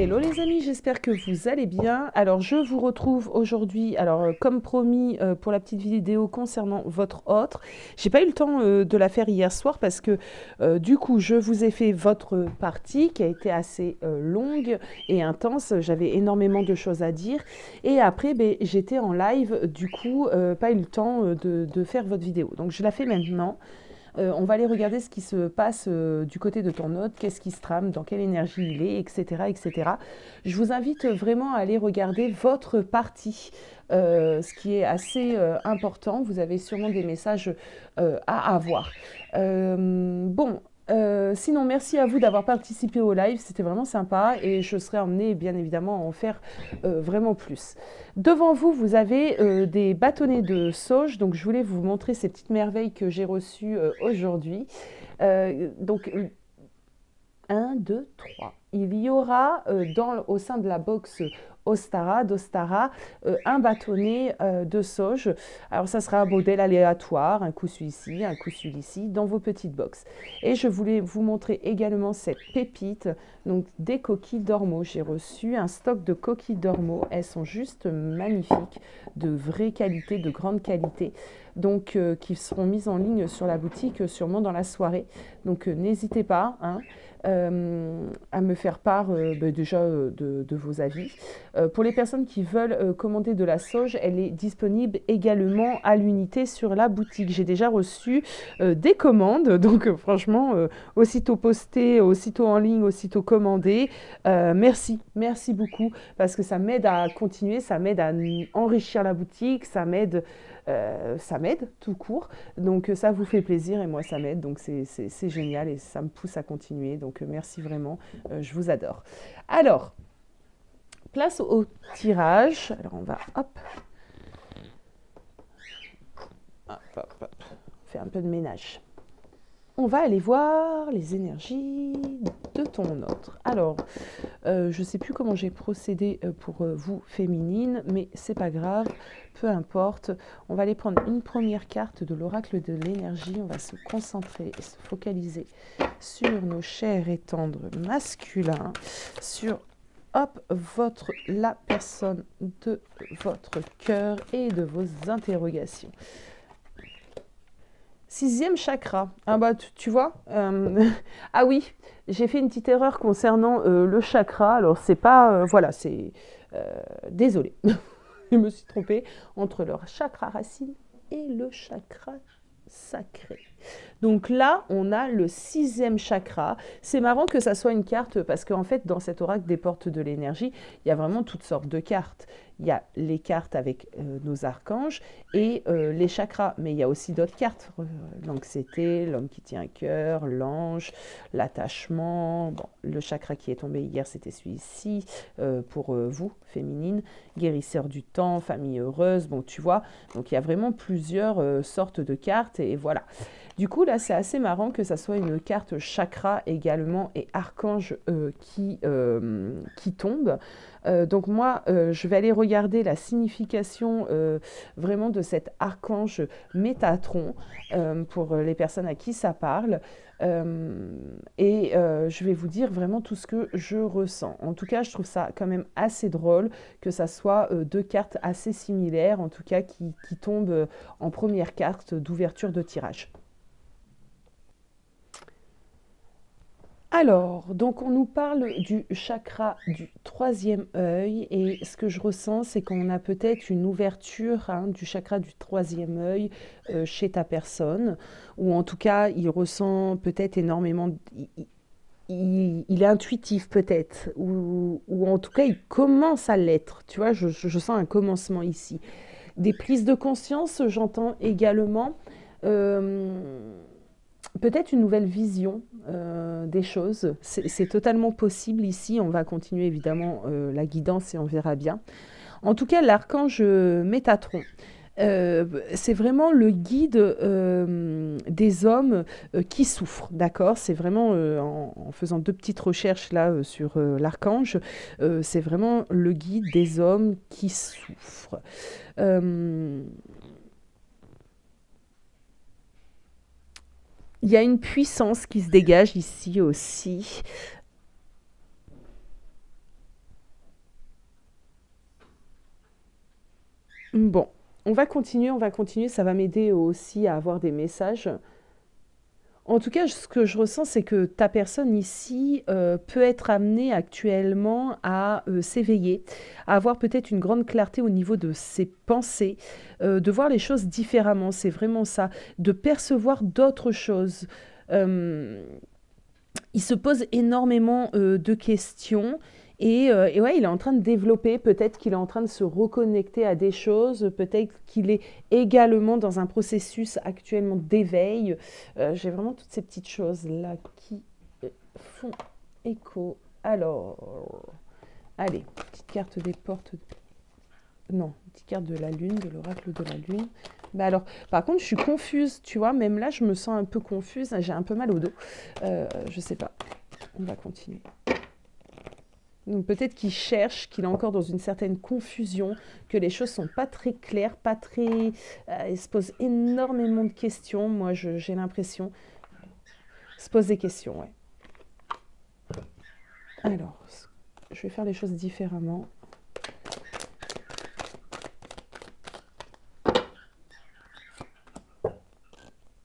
Hello les amis, j'espère que vous allez bien. Alors je vous retrouve aujourd'hui, comme promis pour la petite vidéo concernant votre autre. J'ai pas eu le temps de la faire hier soir parce que du coup je vous ai fait votre partie qui a été assez longue et intense. J'avais énormément de choses à dire et après j'étais en live, du coup pas eu le temps de faire votre vidéo. Donc je la fais maintenant. On va aller regarder ce qui se passe du côté de ton hôte, qu'est-ce qui se trame, dans quelle énergie il est, etc., etc. Je vous invite vraiment à aller regarder votre partie, ce qui est assez important. Vous avez sûrement des messages à avoir. Bon, sinon, merci à vous d'avoir participé au live, c'était vraiment sympa et je serai emmenée bien évidemment à en faire vraiment plus. Devant vous, vous avez des bâtonnets de sauge, donc je voulais vous montrer ces petites merveilles que j'ai reçues aujourd'hui. Donc 1, 2, 3. Il y aura au sein de la box d'Ostara un bâtonnet de sauge. Alors ça sera un modèle aléatoire, un coup celui-ci, un coup celui-ci, dans vos petites boxes. Et je voulais vous montrer également cette pépite, donc des coquilles d'ormeaux. J'ai reçu un stock de coquilles d'ormeaux. Elles sont juste magnifiques, de vraie qualité, de grande qualité. Donc qui seront mises en ligne sur la boutique sûrement dans la soirée. Donc n'hésitez pas, hein, à me faire part déjà de vos avis. Pour les personnes qui veulent commander de la sauge, elle est disponible également à l'unité sur la boutique. J'ai déjà reçu des commandes, donc franchement, aussitôt posté, aussitôt en ligne, aussitôt commandé. Merci beaucoup, parce que ça m'aide à continuer, ça m'aide à enrichir la boutique, ça m'aide tout court. Donc ça vous fait plaisir et moi ça m'aide, donc c'est génial et ça me pousse à continuer. Donc merci vraiment, je vous adore. Alors, place au tirage. Alors on va, hop, faire un peu de ménage. On va aller voir les énergies de ton autre. Alors, je ne sais plus comment j'ai procédé pour vous féminines, mais c'est pas grave, peu importe. On va aller prendre une première carte de l'oracle de l'énergie. On va se concentrer et se focaliser sur nos chers et tendres masculins, sur la personne de votre cœur et de vos interrogations. Sixième chakra. Ah bah tu vois. Ah oui, j'ai fait une petite erreur concernant le chakra. Alors c'est pas, voilà, c'est désolé. Je me suis trompée entre le chakra racine et le chakra sacré. Donc là, on a le sixième chakra. C'est marrant que ça soit une carte parce qu'en fait, dans cet oracle des portes de l'énergie, il y a vraiment toutes sortes de cartes. Il y a les cartes avec nos archanges et les chakras. Mais il y a aussi d'autres cartes. L'anxiété, l'homme qui tient à cœur, l'ange, l'attachement. Bon, le chakra qui est tombé hier, c'était celui-ci pour vous, féminine. Guérisseur du temps, famille heureuse. Bon, tu vois. Donc il y a vraiment plusieurs sortes de cartes et voilà. Du coup, là, c'est assez marrant que ça soit une carte chakra également et archange qui tombe. Donc moi, je vais aller regarder la signification vraiment de cet archange Métatron pour les personnes à qui ça parle. Je vais vous dire vraiment tout ce que je ressens. En tout cas, je trouve ça quand même assez drôle que ça soit deux cartes assez similaires, en tout cas qui tombent en première carte d'ouverture de tirage. Alors, donc on nous parle du chakra du troisième œil et ce que je ressens, c'est qu'on a peut-être une ouverture du chakra du troisième œil chez ta personne, ou en tout cas, il ressent peut-être énormément, il est intuitif peut-être, ou en tout cas, il commence à l'être. Tu vois, je sens un commencement ici. Des prises de conscience, j'entends également. Euh, Peut-être une nouvelle vision des choses. C'est totalement possible ici. On va continuer évidemment la guidance et on verra bien. En tout cas, l'archange Métatron, c'est vraiment le guide des hommes qui souffrent, d'accord. C'est vraiment, en faisant deux petites recherches là sur l'archange, c'est vraiment le guide des hommes qui souffrent. Euh, Il y a une puissance qui se dégage ici aussi. Bon, on va continuer, ça va m'aider aussi à avoir des messages. En tout cas, ce que je ressens, c'est que ta personne ici peut être amenée actuellement à s'éveiller, à avoir peut-être une grande clarté au niveau de ses pensées, de voir les choses différemment, c'est vraiment ça, de percevoir d'autres choses. Euh, il se pose énormément de questions et ouais, il est en train de développer, peut-être qu'il est en train de se reconnecter à des choses, peut-être qu'il est également dans un processus actuellement d'éveil. J'ai vraiment toutes ces petites choses-là qui font écho. Alors, allez, petite carte des portes. Non, petite carte de la lune, de l'oracle de la lune. Bah alors, par contre, je suis confuse, tu vois, même là, je me sens un peu confuse, j'ai un peu mal au dos. Je sais pas, on va continuer. Donc peut-être qu'il cherche, qu'il est encore dans une certaine confusion, que les choses sont pas très claires, pas très... il se pose énormément de questions, moi j'ai l'impression. Il se pose des questions, ouais. Alors, je vais faire les choses différemment.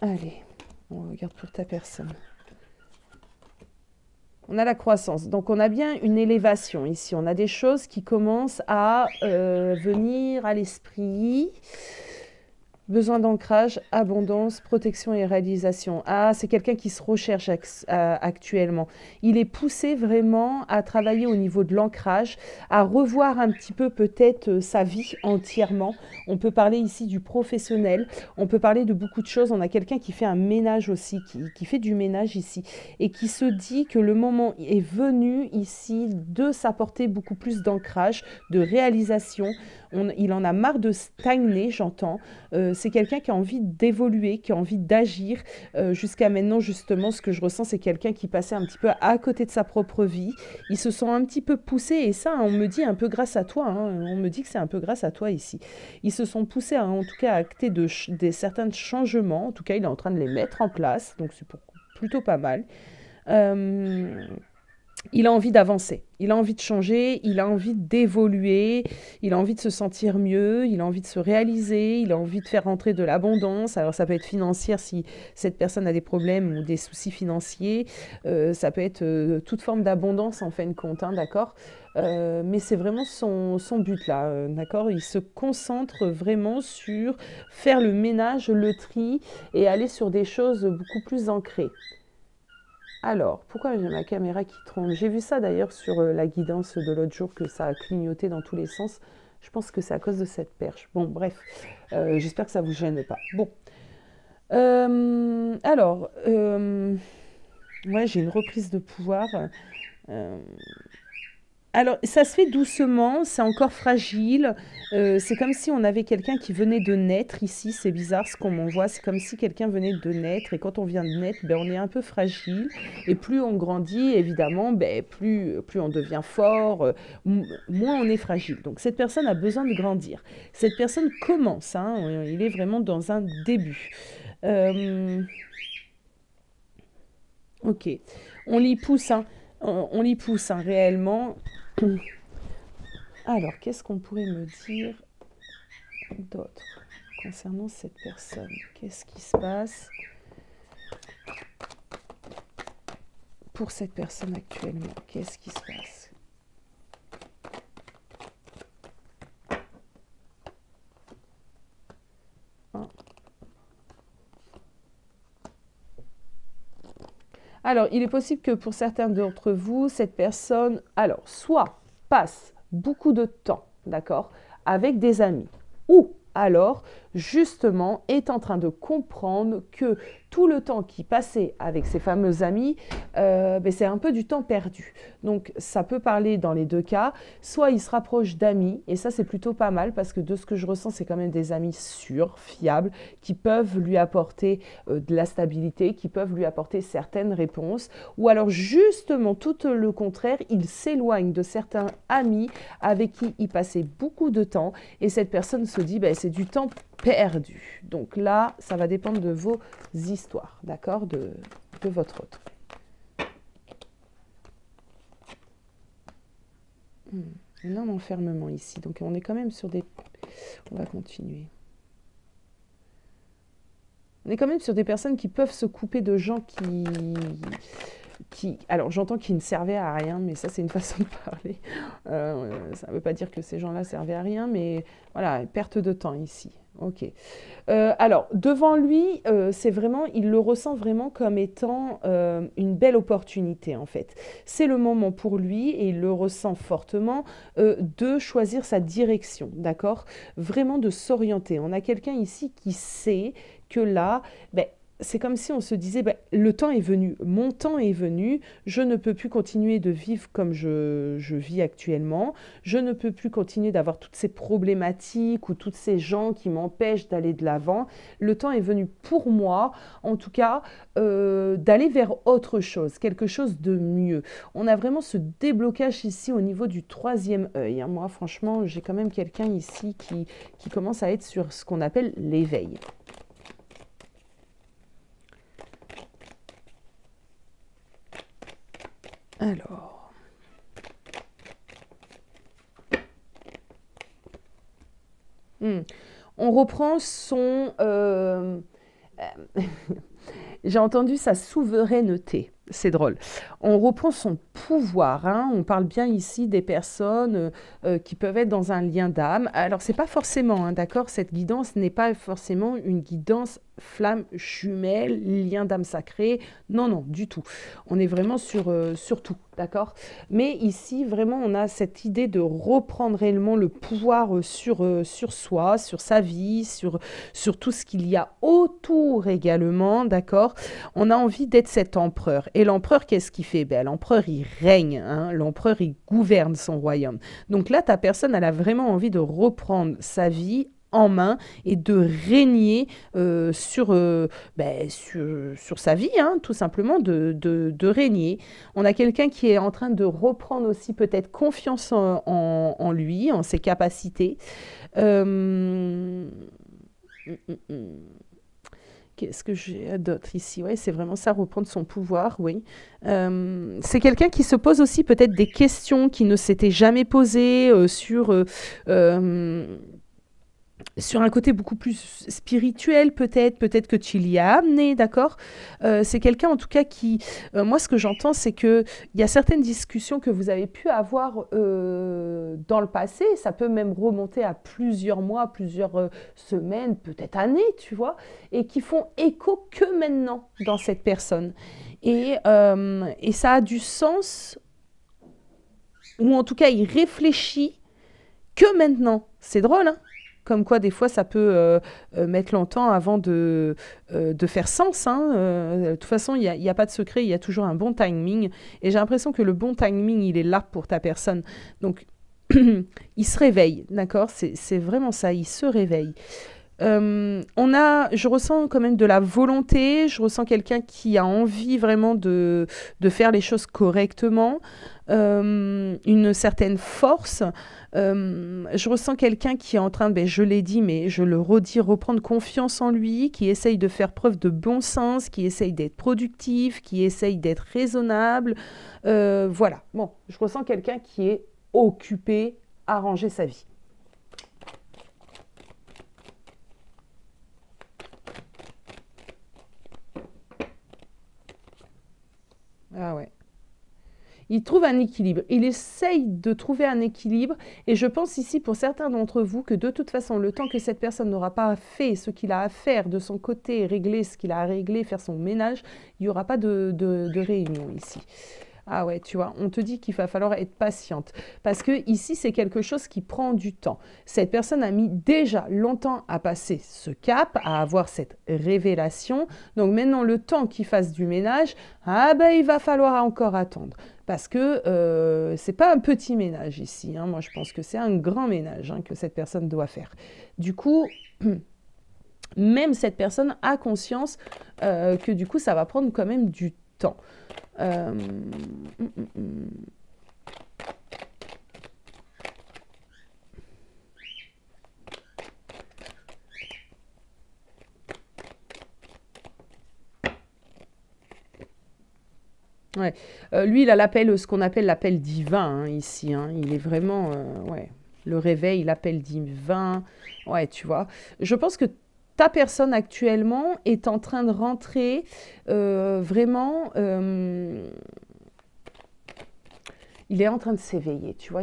Allez, on regarde pour ta personne. On a la croissance. Donc on a bien une élévation ici. On a des choses qui commencent à venir à l'esprit. Besoin d'ancrage, abondance, protection et réalisation. Ah, c'est quelqu'un qui se recherche actuellement. Il est poussé vraiment à travailler au niveau de l'ancrage, à revoir un petit peu peut-être sa vie entièrement. On peut parler ici du professionnel, on peut parler de beaucoup de choses. On a quelqu'un qui fait un ménage aussi, qui fait du ménage ici, et qui se dit que le moment est venu ici de s'apporter beaucoup plus d'ancrage, de réalisation. Il en a marre de stagner, j'entends. C'est quelqu'un qui a envie d'évoluer, qui a envie d'agir. Jusqu'à maintenant, justement, ce que je ressens, c'est quelqu'un qui passait un petit peu à côté de sa propre vie. Il se sent un petit peu poussé, et ça, on me dit un peu grâce à toi. Hein. On me dit que c'est un peu grâce à toi ici. Ils se sont poussés, à, en tout cas, à acter des certains changements. En tout cas, il est en train de les mettre en place, donc c'est plutôt pas mal. Euh, il a envie d'avancer, il a envie de changer, il a envie d'évoluer, il a envie de se sentir mieux, il a envie de se réaliser, il a envie de faire rentrer de l'abondance. Alors ça peut être financière si cette personne a des problèmes ou des soucis financiers, ça peut être toute forme d'abondance en fin de compte, hein, d'accord. Mais c'est vraiment son but là, d'accord. Il se concentre vraiment sur faire le ménage, le tri et aller sur des choses beaucoup plus ancrées. Alors, pourquoi j'ai ma caméra qui trompe? J'ai vu ça d'ailleurs sur la guidance de l'autre jour, que ça a clignoté dans tous les sens. Je pense que c'est à cause de cette perche. Bon, bref, j'espère que ça ne vous gêne pas. Bon, alors, ouais, j'ai une reprise de pouvoir. Euh, alors, ça se fait doucement, c'est encore fragile. C'est comme si on avait quelqu'un qui venait de naître ici. C'est bizarre ce qu'on m'envoie. C'est comme si quelqu'un venait de naître. Et quand on vient de naître, ben, on est un peu fragile. Et plus on grandit, évidemment, ben, plus on devient fort, moins on est fragile. Donc, cette personne a besoin de grandir. Cette personne commence. Hein, il est vraiment dans un début. Euh, ok. On l'y pousse. Hein, on l'y pousse hein, réellement. Alors, qu'est-ce qu'on pourrait me dire d'autre concernant cette personne? Qu'est-ce qui se passe pour cette personne actuellement? Qu'est-ce qui se passe? Hein. Alors, il est possible que pour certains d'entre vous, cette personne, alors, soit passe beaucoup de temps, d'accord, avec des amis, ou alors, justement, est en train de comprendre que tout le temps qu'il passait avec ses fameux amis, ben, c'est un peu du temps perdu. Donc, ça peut parler dans les deux cas. Soit il se rapproche d'amis, et ça, c'est plutôt pas mal, parce que de ce que je ressens, c'est quand même des amis sûrs, fiables, qui peuvent lui apporter de la stabilité, qui peuvent lui apporter certaines réponses. Ou alors, justement, tout le contraire, il s'éloigne de certains amis avec qui il passait beaucoup de temps, et cette personne se dit, ben, c'est du temps perdu. Donc là, ça va dépendre de vos histoires, d'accord, de votre autre. Un homme enfermement ici. Donc on est quand même sur des... On va continuer. On est quand même sur des personnes qui peuvent se couper de gens alors j'entends qu'ils ne servaient à rien, mais ça c'est une façon de parler. Ça ne veut pas dire que ces gens-là servaient à rien, mais voilà, perte de temps ici. Ok. Alors, devant lui, c'est vraiment, il le ressent vraiment comme étant une belle opportunité, en fait. C'est le moment pour lui, et il le ressent fortement, de choisir sa direction, d'accord? Vraiment de s'orienter. On a quelqu'un ici qui sait que là, ben, c'est comme si on se disait, ben, le temps est venu, mon temps est venu, je ne peux plus continuer de vivre comme je vis actuellement, je ne peux plus continuer d'avoir toutes ces problématiques ou toutes ces gens qui m'empêchent d'aller de l'avant. Le temps est venu pour moi, en tout cas, d'aller vers autre chose, quelque chose de mieux. On a vraiment ce déblocage ici au niveau du troisième œil, hein. Moi, franchement, j'ai quand même quelqu'un ici qui commence à être sur ce qu'on appelle l'éveil. Alors, on reprend son... j'ai entendu sa souveraineté. C'est drôle. On reprend son pouvoir, hein. On parle bien ici des personnes qui peuvent être dans un lien d'âme. Alors, c'est pas forcément, hein, d'accord? Cette guidance n'est pas forcément une guidance flamme jumelle, lien d'âme sacrée. Non, non, du tout. On est vraiment sur tout, d'accord? Mais ici, vraiment, on a cette idée de reprendre réellement le pouvoir sur soi, sur sa vie, sur tout ce qu'il y a autour également, d'accord? On a envie d'être cet empereur. Et l'empereur, qu'est-ce qu'il fait? Ben, l'empereur, il règne, hein. L'empereur, il gouverne son royaume. Donc là, ta personne, elle a vraiment envie de reprendre sa vie en main et de régner sur sa vie, hein, tout simplement, de régner. On a quelqu'un qui est en train de reprendre aussi peut-être confiance en lui, en ses capacités. Euh, Qu'est-ce que j'ai d'autre ici? Ouais, c'est vraiment ça, reprendre son pouvoir, oui. C'est quelqu'un qui se pose aussi peut-être des questions qui ne s'étaient jamais posées euh, sur un côté beaucoup plus spirituel peut-être que tu l'y as amené, d'accord. C'est quelqu'un en tout cas qui, moi ce que j'entends c'est que il y a certaines discussions que vous avez pu avoir dans le passé, ça peut même remonter à plusieurs mois, plusieurs semaines, peut-être années, tu vois, et qui font écho que maintenant dans cette personne. Et ça a du sens, ou en tout cas il réfléchit que maintenant. C'est drôle, hein? Comme quoi, des fois, ça peut mettre longtemps avant de faire sens, hein. De toute façon, il y a pas de secret, il y a toujours un bon timing. Et j'ai l'impression que le bon timing, il est là pour ta personne. Donc, il se réveille, d'accord? C'est vraiment ça, il se réveille. Je ressens quand même de la volonté, je ressens quelqu'un qui a envie vraiment de faire les choses correctement, une certaine force. Je ressens quelqu'un qui est en train, ben, je l'ai dit, mais je le redis, reprendre confiance en lui, qui essaye de faire preuve de bon sens, qui essaye d'être productif, qui essaye d'être raisonnable. Voilà, bon, je ressens quelqu'un qui est occupé à ranger sa vie. Ah ouais. Il trouve un équilibre. Il essaye de trouver un équilibre. Et je pense ici pour certains d'entre vous que de toute façon, le temps que cette personne n'aura pas fait ce qu'il a à faire de son côté, régler ce qu'il a à régler, faire son ménage, il n'y aura pas de réunion ici. Ah ouais, tu vois, on te dit qu'il va falloir être patiente. Parce que ici, c'est quelque chose qui prend du temps. Cette personne a mis déjà longtemps à passer ce cap, à avoir cette révélation. Donc maintenant, le temps qu'il fasse du ménage, ah ben, il va falloir encore attendre. Parce que c'est pas un petit ménage ici, hein. Moi, je pense que c'est un grand ménage, hein, que cette personne doit faire. Du coup, même cette personne a conscience que du coup, ça va prendre quand même du temps. Euh, hum, hum, hum. Ouais. Lui, il a l'appel, ce qu'on appelle l'appel divin, hein, ici, hein. Il est vraiment, ouais. Le réveil, l'appel divin. Ouais, tu vois. Je pense que ta personne actuellement est en train de rentrer vraiment... il est en train de s'éveiller, tu vois,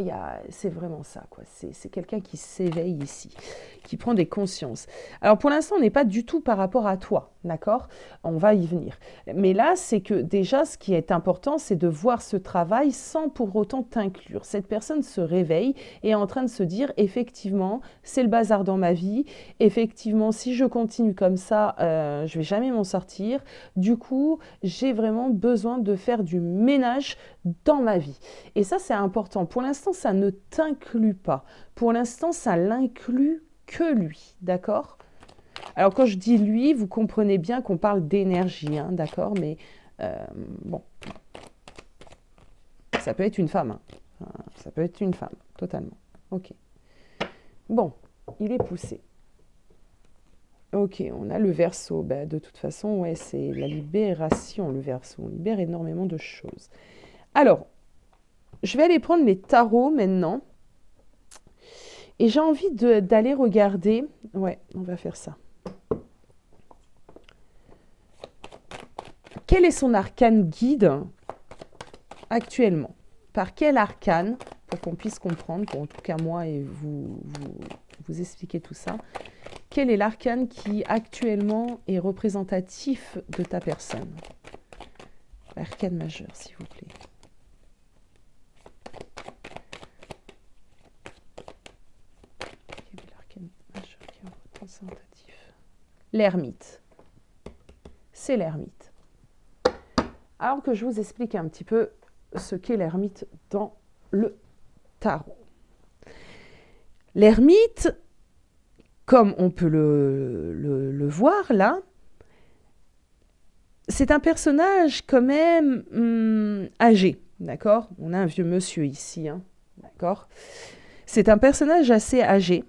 c'est vraiment ça, quoi. C'est quelqu'un qui s'éveille ici, qui prend des consciences. Alors pour l'instant, on n'est pas du tout par rapport à toi, d'accord? On va y venir. Mais là, c'est que déjà, ce qui est important, c'est de voir ce travail sans pour autant t'inclure. Cette personne se réveille et est en train de se dire, effectivement, c'est le bazar dans ma vie. Effectivement, si je continue comme ça, je vais jamais m'en sortir. Du coup, j'ai vraiment besoin de faire du ménage dans ma vie. Et ça, c'est important. Pour l'instant, ça ne t'inclut pas. Pour l'instant, ça l'inclut que lui, d'accord? Alors, quand je dis lui, vous comprenez bien qu'on parle d'énergie, hein, d'accord? Mais bon, ça peut être une femme. Hein. Ça peut être une femme, totalement. Ok. Bon, il est poussé. Ok, on a le Verseau. Bah, de toute façon, ouais, c'est la libération, le Verseau. On libère énormément de choses. Alors, je vais aller prendre les tarots maintenant. Et j'ai envie d'aller regarder. Ouais, on va faire ça. Quel est son arcane guide actuellement? Par quel arcane, pour qu'on puisse comprendre, pour en tout cas moi et vous expliquer tout ça, quel est l'arcane qui actuellement est représentatif de ta personne? L'arcane majeur, s'il vous plaît. L'ermite. C'est l'ermite. Alors que je vous explique un petit peu ce qu'est l'ermite dans le tarot. L'ermite, comme on peut le voir là, c'est un personnage quand même âgé, d'accord? On a un vieux monsieur ici, hein, d'accord? C'est un personnage assez âgé.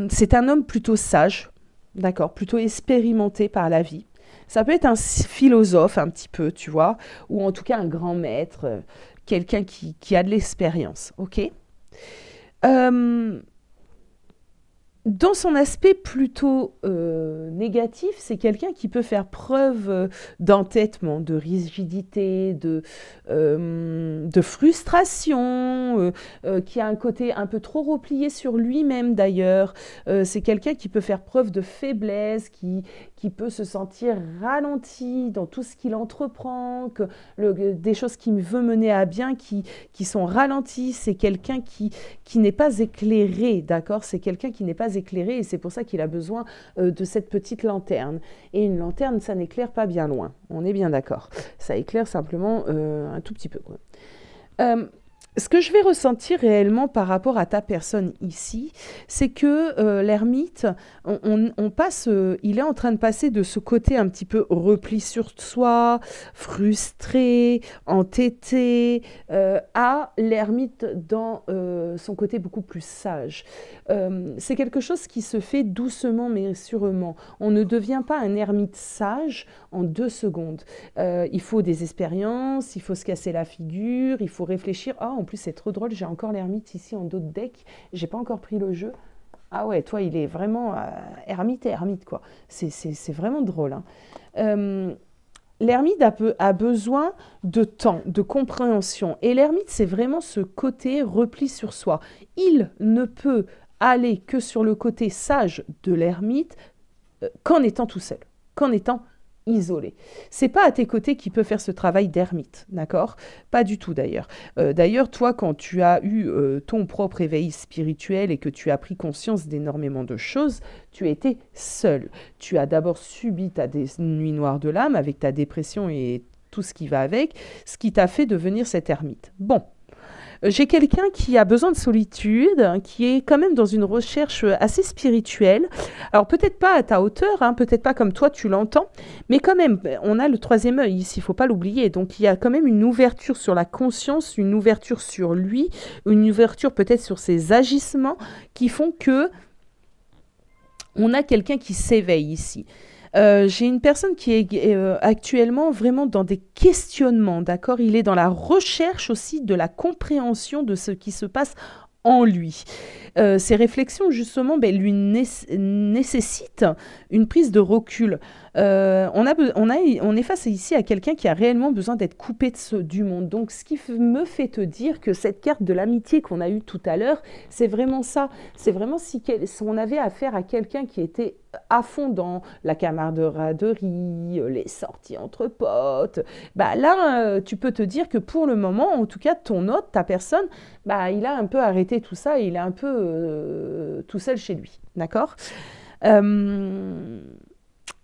C'est un homme plutôt sage, d'accord, plutôt expérimenté par la vie. Ça peut être un philosophe un petit peu, tu vois, ou en tout cas un grand maître, quelqu'un qui a de l'expérience, ok? Dans son aspect plutôt négatif, c'est quelqu'un qui peut faire preuve d'entêtement, de rigidité, de frustration, qui a un côté un peu trop replié sur lui-même d'ailleurs. C'est quelqu'un qui peut faire preuve de faiblesse, qui peut se sentir ralenti dans tout ce qu'il entreprend, des choses qu'il veut mener à bien, qui sont ralenties. C'est quelqu'un qui n'est pas éclairé, d'accord? C'est quelqu'un qui n'est pas éclairé et c'est pour ça qu'il a besoin de cette petite lanterne. Et une lanterne, ça n'éclaire pas bien loin, on est bien d'accord. Ça éclaire simplement un tout petit peu, quoi. Ce que je vais ressentir réellement par rapport à ta personne ici, c'est que l'ermite, il est en train de passer de ce côté un petit peu repli sur soi, frustré, entêté, à l'ermite dans son côté beaucoup plus sage. C'est quelque chose qui se fait doucement mais sûrement. On ne devient pas un ermite sage en 2 secondes. Il faut des expériences, il faut se casser la figure, il faut réfléchir. Ah, en plus, c'est trop drôle, j'ai encore l'ermite ici en dos de deck. J'ai pas encore pris le jeu. Ah ouais, toi, il est vraiment ermite et ermite, quoi. C'est vraiment drôle. Hein. L'ermite a besoin de temps, de compréhension. Et l'ermite, c'est vraiment ce côté repli sur soi. Il ne peut aller que sur le côté sage de l'ermite qu'en étant tout seul, qu'en étant isolé. C'est pas à tes côtés qui peut faire ce travail d'ermite, d'accord? Pas du tout d'ailleurs. D'ailleurs, toi, quand tu as eu ton propre éveil spirituel et que tu as pris conscience d'énormément de choses, tu étais seul. Tu as d'abord subi ta nuit noire de l'âme avec ta dépression et tout ce qui va avec, ce qui t'a fait devenir cet ermite. Bon. J'ai quelqu'un qui a besoin de solitude, qui est quand même dans une recherche assez spirituelle. Alors peut-être pas à ta hauteur, hein, peut-être pas comme toi tu l'entends, mais quand même, on a le 3e œil ici, il ne faut pas l'oublier. Donc il y a quand même une ouverture sur la conscience, une ouverture sur lui, une ouverture peut-être sur ses agissements qui font que on a quelqu'un qui s'éveille ici. J'ai une personne qui est actuellement vraiment dans des questionnements, d'accord? Il est dans la recherche aussi de la compréhension de ce qui se passe en lui. Ces réflexions, justement, ben, lui nécessitent une prise de recul. On est face ici à quelqu'un qui a réellement besoin d'être coupé du monde. Donc, ce qui me fait te dire que cette carte de l'amitié qu'on a eue tout à l'heure, c'est vraiment ça. C'est vraiment si on avait affaire à quelqu'un qui était à fond dans la camaraderie, les sorties entre potes, bah là, tu peux te dire que pour le moment, en tout cas, ton hôte, ta personne, bah, il a un peu arrêté tout ça et il est un peu tout seul chez lui. D'accord. euh,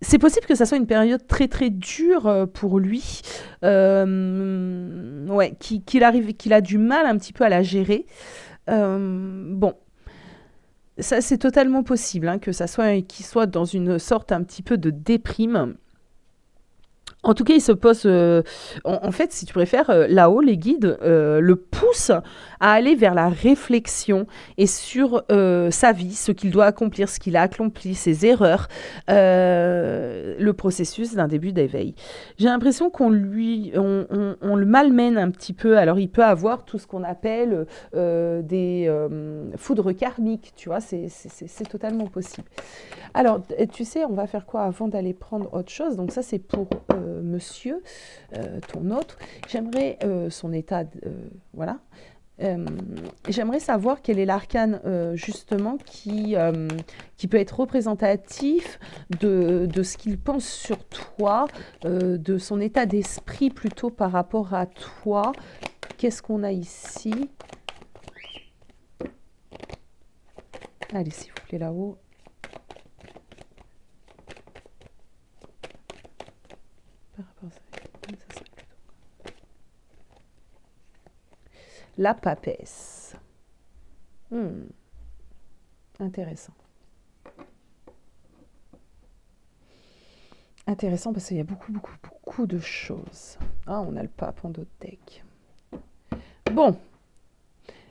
c'est possible que ça soit une période très très dure pour lui, ouais, qu'il a du mal un petit peu à la gérer. Bon, ça c'est totalement possible, hein, que ça soit qu'il soit dans une sorte un petit peu de déprime. En tout cas, il se pose, en fait, si tu préfères, là-haut, les guides le poussent à aller vers la réflexion et sur sa vie, ce qu'il doit accomplir, ce qu'il a accompli, ses erreurs, le processus d'un début d'éveil. J'ai l'impression on le malmène un petit peu. Alors, il peut avoir tout ce qu'on appelle des foudres karmiques, tu vois, c'est totalement possible. Alors, tu sais, on va faire quoi avant d'aller prendre autre chose? Donc ça, c'est pour monsieur, ton autre. J'aimerais son état, voilà. Euh, J'aimerais savoir quel est l'arcane justement qui peut être représentatif de ce qu'il pense sur toi, de son état d'esprit plutôt par rapport à toi. Qu'est-ce qu'on a ici? Allez, s'il vous plaît, là-haut. Par rapport à ça, la papesse. Intéressant. Intéressant parce qu'il y a beaucoup, beaucoup, beaucoup de choses. Ah, on a le pape en d'autres decks. Bon,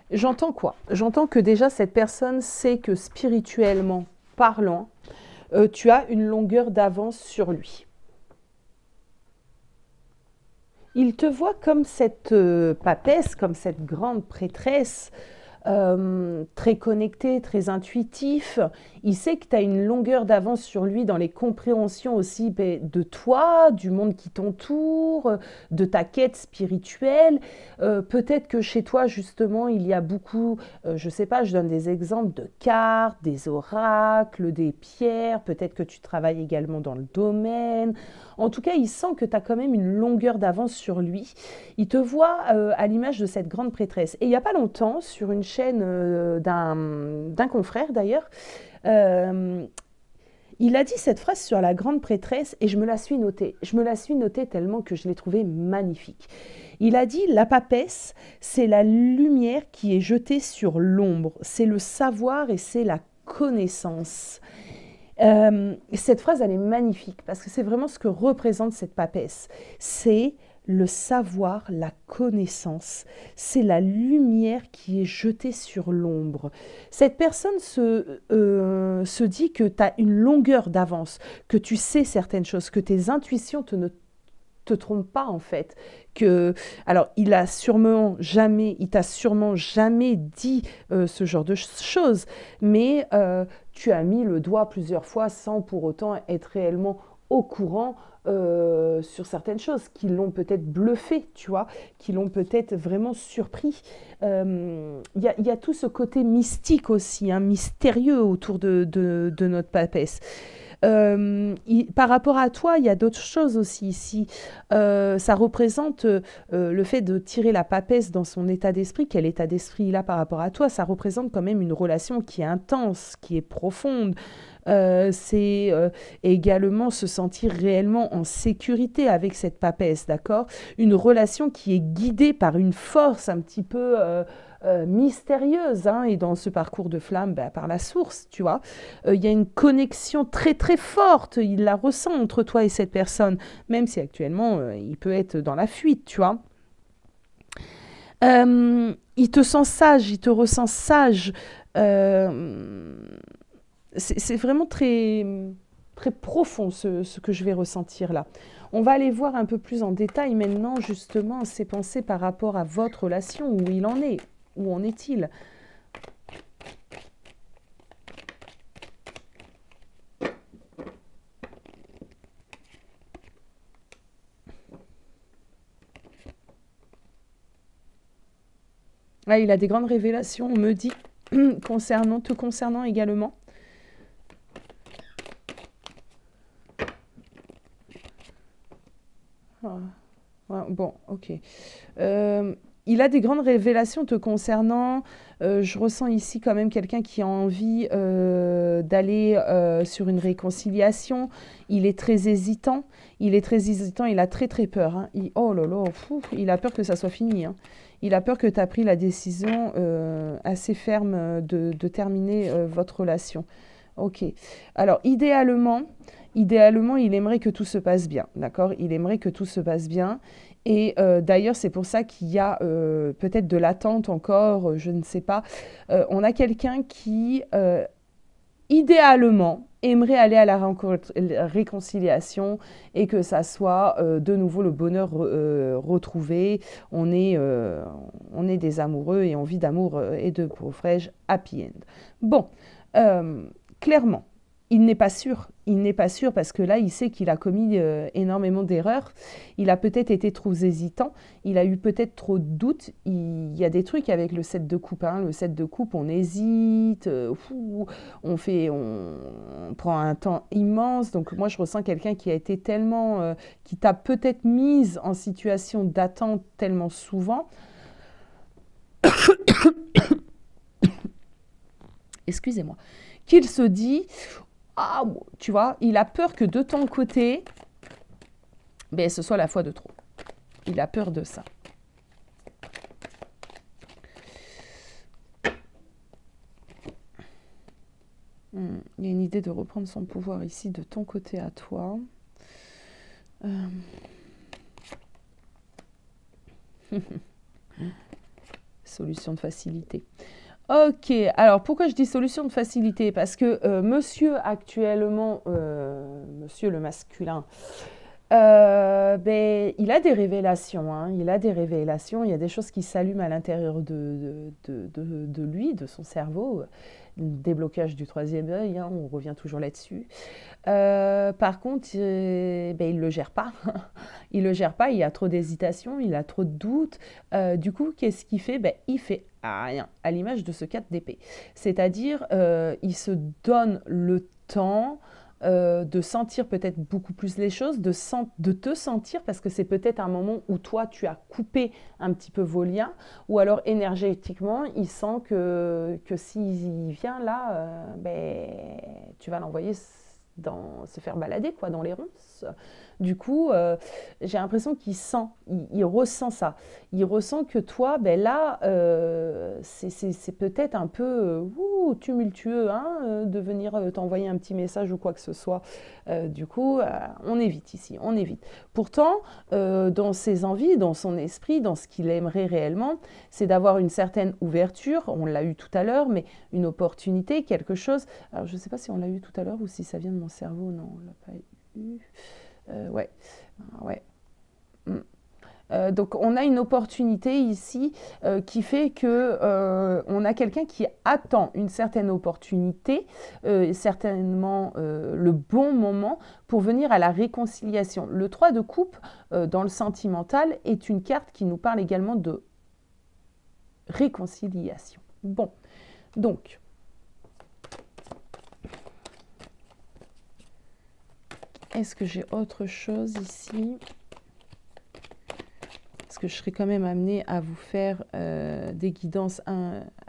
j'entends quoi? J'entends que déjà cette personne sait que spirituellement parlant, tu as une longueur d'avance sur lui. Il te voit comme cette papesse, comme cette grande prêtresse, très connecté, très intuitif. Il sait que tu as une longueur d'avance sur lui dans les compréhensions aussi de toi, du monde qui t'entoure, de ta quête spirituelle. Peut-être que chez toi, justement, il y a beaucoup, je sais pas, je donne des exemples de cartes, des oracles, des pierres. Peut-être que tu travailles également dans le domaine. En tout cas, il sent que tu as quand même une longueur d'avance sur lui. Il te voit à l'image de cette grande prêtresse. Et il n'y a pas longtemps, sur une chaîne d'un confrère d'ailleurs, euh, il a dit cette phrase sur la grande prêtresse et je me la suis notée. Je me la suis notée tellement que je l'ai trouvée magnifique. Il a dit, la papesse, c'est la lumière qui est jetée sur l'ombre. C'est le savoir et c'est la connaissance. Cette phrase, elle est magnifique parce que c'est vraiment ce que représente cette papesse. C'est le savoir, la connaissance. C'est la lumière qui est jetée sur l'ombre. Cette personne se dit que tu as une longueur d'avance, que tu sais certaines choses, que tes intuitions ne te trompent pas en fait. Alors, il t'a sûrement jamais dit ce genre de choses, mais tu as mis le doigt plusieurs fois sans pour autant être réellement au courant sur certaines choses qui l'ont peut-être bluffé, tu vois, qui l'ont peut-être vraiment surpris. Y a tout ce côté mystique aussi, hein, mystérieux autour de notre papesse. Par rapport à toi, il y a d'autres choses aussi ici. Ça représente le fait de tirer la papesse dans son état d'esprit. Quel état d'esprit il a par rapport à toi? Ça représente quand même une relation qui est intense, qui est profonde. C'est également se sentir réellement en sécurité avec cette papesse, d'accord? Une relation qui est guidée par une force un petit peu mystérieuse, hein, et dans ce parcours de flamme, bah, par la source, tu vois. Il y a une connexion très très forte, il la ressent entre toi et cette personne, même si actuellement il peut être dans la fuite, tu vois. Il te sent sage, il te ressent sage. C'est vraiment très, très profond ce que je vais ressentir là. On va aller voir un peu plus en détail maintenant justement ses pensées par rapport à votre relation, où il en est, où en est-il. Ah, il a des grandes révélations, on me dit, te concernant également. Ah, ouais, bon, ok. Il a des grandes révélations te concernant. Je ressens ici quand même quelqu'un qui a envie d'aller sur une réconciliation. Il est très hésitant. Il est très hésitant. Il a très très peur, hein. Oh là là, fou, il a peur que ça soit fini, hein. Il a peur que tu as pris la décision assez ferme de terminer votre relation. Ok. Alors, idéalement, il aimerait que tout se passe bien, d'accord? Il aimerait que tout se passe bien. Et d'ailleurs, c'est pour ça qu'il y a peut-être de l'attente encore, je ne sais pas. On a quelqu'un qui, idéalement, aimerait aller à la réconciliation et que ça soit de nouveau le bonheur retrouvé. On est des amoureux et on vit d'amour et de, pour fraîche, happy end. Bon, euh, clairement, il n'est pas sûr. Il n'est pas sûr parce que là, il sait qu'il a commis énormément d'erreurs. Il a peut-être été trop hésitant. Il a eu peut-être trop de doutes. Il y a des trucs avec le 7 de coupe, hein. Le 7 de coupe, on hésite, on prend un temps immense. Donc moi, je ressens quelqu'un qui a été tellement, qui t'a peut-être mise en situation d'attente tellement souvent. Excusez-moi. Qu'il se dit, ah, tu vois, il a peur que de ton côté, ben, ce soit la fois de trop. Il a peur de ça. Il y a une idée de reprendre son pouvoir ici de ton côté à toi. Solution de facilité. Ok, alors pourquoi je dis solution de facilité? Parce que monsieur actuellement, monsieur le masculin, ben, il a des révélations, hein. Il a des révélations, il y a des choses qui s'allument à l'intérieur de lui, de son cerveau. Déblocage du troisième œil, hein, on revient toujours là-dessus. Par contre, ben, il ne le gère pas. Il ne le gère pas, il y a trop d'hésitation, il a trop de doutes. Du coup, qu'est-ce qu'il fait? Ben, il fait rien, à l'image de ce 4 d'épée. C'est-à-dire, il se donne le temps de sentir peut-être beaucoup plus les choses, de te sentir, parce que c'est peut-être un moment où toi, tu as coupé un petit peu vos liens, ou alors énergétiquement, il sent que s'il vient là, ben, tu vas l'envoyer se faire balader quoi, dans les ronces. Du coup, j'ai l'impression qu'il sent, il ressent ça. Il ressent que toi, ben là, c'est peut-être un peu tumultueux, hein, de venir t'envoyer un petit message ou quoi que ce soit. Du coup, on évite ici, on évite. Pourtant, dans ses envies, dans son esprit, dans ce qu'il aimerait réellement, c'est d'avoir une certaine ouverture, on l'a eu tout à l'heure, mais une opportunité, quelque chose. Alors, je ne sais pas si on l'a eu tout à l'heure ou si ça vient de mon cerveau. Non, on ne l'a pas eu. Ouais, ouais. Donc on a une opportunité ici qui fait que on a quelqu'un qui attend une certaine opportunité, certainement le bon moment pour venir à la réconciliation. Le 3 de coupe dans le sentimental est une carte qui nous parle également de réconciliation. Bon, donc est-ce que j'ai autre chose ici? Parce que je serai quand même amenée à vous faire des guidances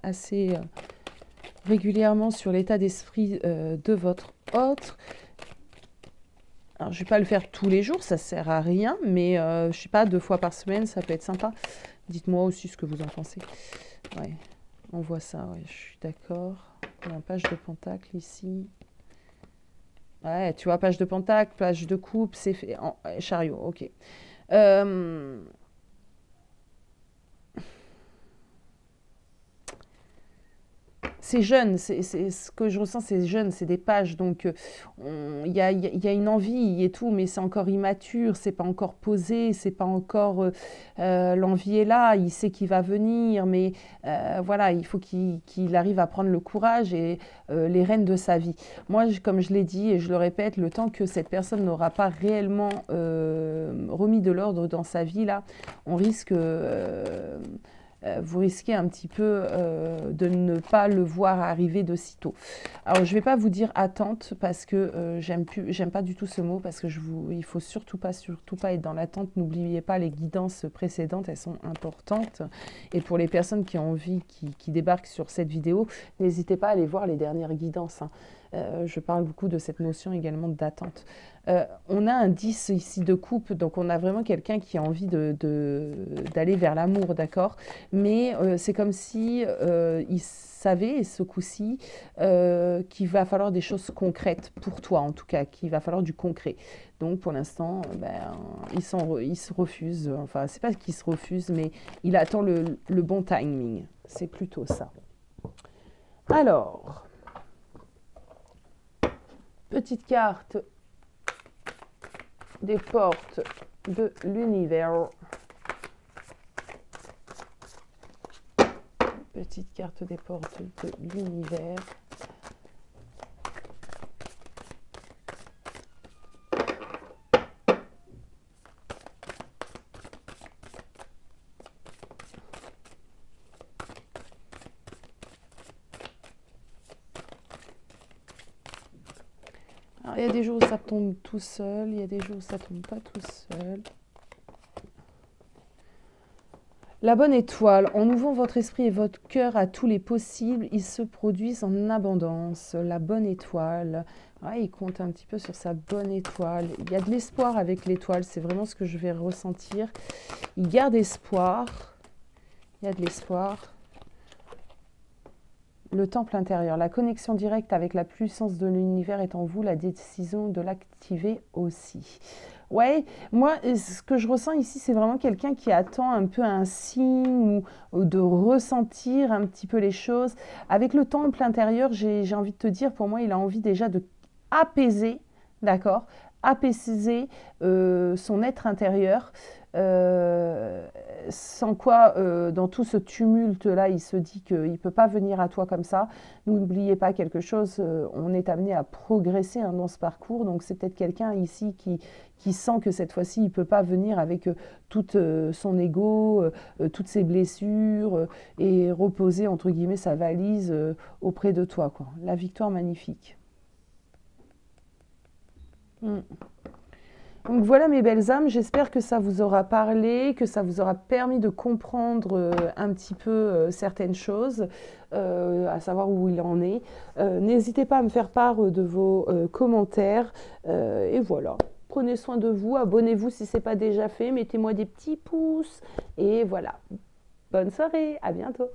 assez régulièrement sur l'état d'esprit de votre hôte. Alors, je ne vais pas le faire tous les jours, ça ne sert à rien, mais je ne sais pas, 2 fois par semaine, ça peut être sympa. Dites-moi aussi ce que vous en pensez. Ouais, on voit ça, ouais, je suis d'accord. Il y a un page de pentacle ici. Ouais, tu vois, page de pentacle, page de coupe, c'est fait. Chariot, ok. c'est jeune, ce que je ressens, c'est jeune, c'est des pages, donc il y a une envie et tout, mais c'est encore immature, c'est pas encore posé, c'est pas encore, l'envie est là, il sait qu'il va venir, mais voilà, il faut qu'il arrive à prendre le courage et les rênes de sa vie. Moi, comme je l'ai dit et je le répète, le temps que cette personne n'aura pas réellement remis de l'ordre dans sa vie, là, on risque, vous risquez un petit peu de ne pas le voir arriver de sitôt. Alors, je ne vais pas vous dire attente parce que j'aime pas du tout ce mot parce que il faut surtout pas être dans l'attente. N'oubliez pas les guidances précédentes, elles sont importantes. Et pour les personnes qui ont envie, qui débarquent sur cette vidéo, n'hésitez pas à aller voir les dernières guidances, hein. Je parle beaucoup de cette notion également d'attente. On a un 10 ici de coupe, donc on a vraiment quelqu'un qui a envie d'aller vers l'amour, d'accord? Mais c'est comme si il savait, ce coup-ci, qu'il va falloir des choses concrètes, pour toi en tout cas, qu'il va falloir du concret. Donc pour l'instant, ben, il se refuse, enfin c'est pas qu'il se refuse, mais il attend le bon timing. C'est plutôt ça. Alors, petite carte des portes de l'univers. Petite carte des portes de l'univers. Alors, il y a des jours où ça tombe tout seul, il y a des jours où ça tombe pas tout seul. La bonne étoile, en ouvrant votre esprit et votre cœur à tous les possibles, ils se produisent en abondance. La bonne étoile, ouais, il compte un petit peu sur sa bonne étoile. Il y a de l'espoir avec l'étoile, c'est vraiment ce que je vais ressentir. Il garde espoir, il y a de l'espoir. Le temple intérieur, la connexion directe avec la puissance de l'univers est en vous, la décision de l'activer aussi. Ouais, moi, ce que je ressens ici, c'est vraiment quelqu'un qui attend un peu un signe ou de ressentir un petit peu les choses. Avec le temple intérieur, j'ai envie de te dire, pour moi, il a envie déjà de apaiser, d'accord? Apaiser son être intérieur. Sans quoi, dans tout ce tumulte-là, il se dit qu'il ne peut pas venir à toi comme ça. N'oubliez pas quelque chose, on est amené à progresser, hein, dans ce parcours. Donc c'est peut-être quelqu'un ici qui sent que cette fois-ci, il ne peut pas venir avec tout son ego, toutes ses blessures, et reposer, entre guillemets, sa valise auprès de toi, quoi. La victoire magnifique. Donc voilà mes belles âmes, j'espère que ça vous aura parlé, que ça vous aura permis de comprendre un petit peu certaines choses, à savoir où il en est. N'hésitez pas à me faire part de vos commentaires, et voilà. Prenez soin de vous, abonnez-vous si ce n'est pas déjà fait, mettez-moi des petits pouces, et voilà. Bonne soirée, à bientôt.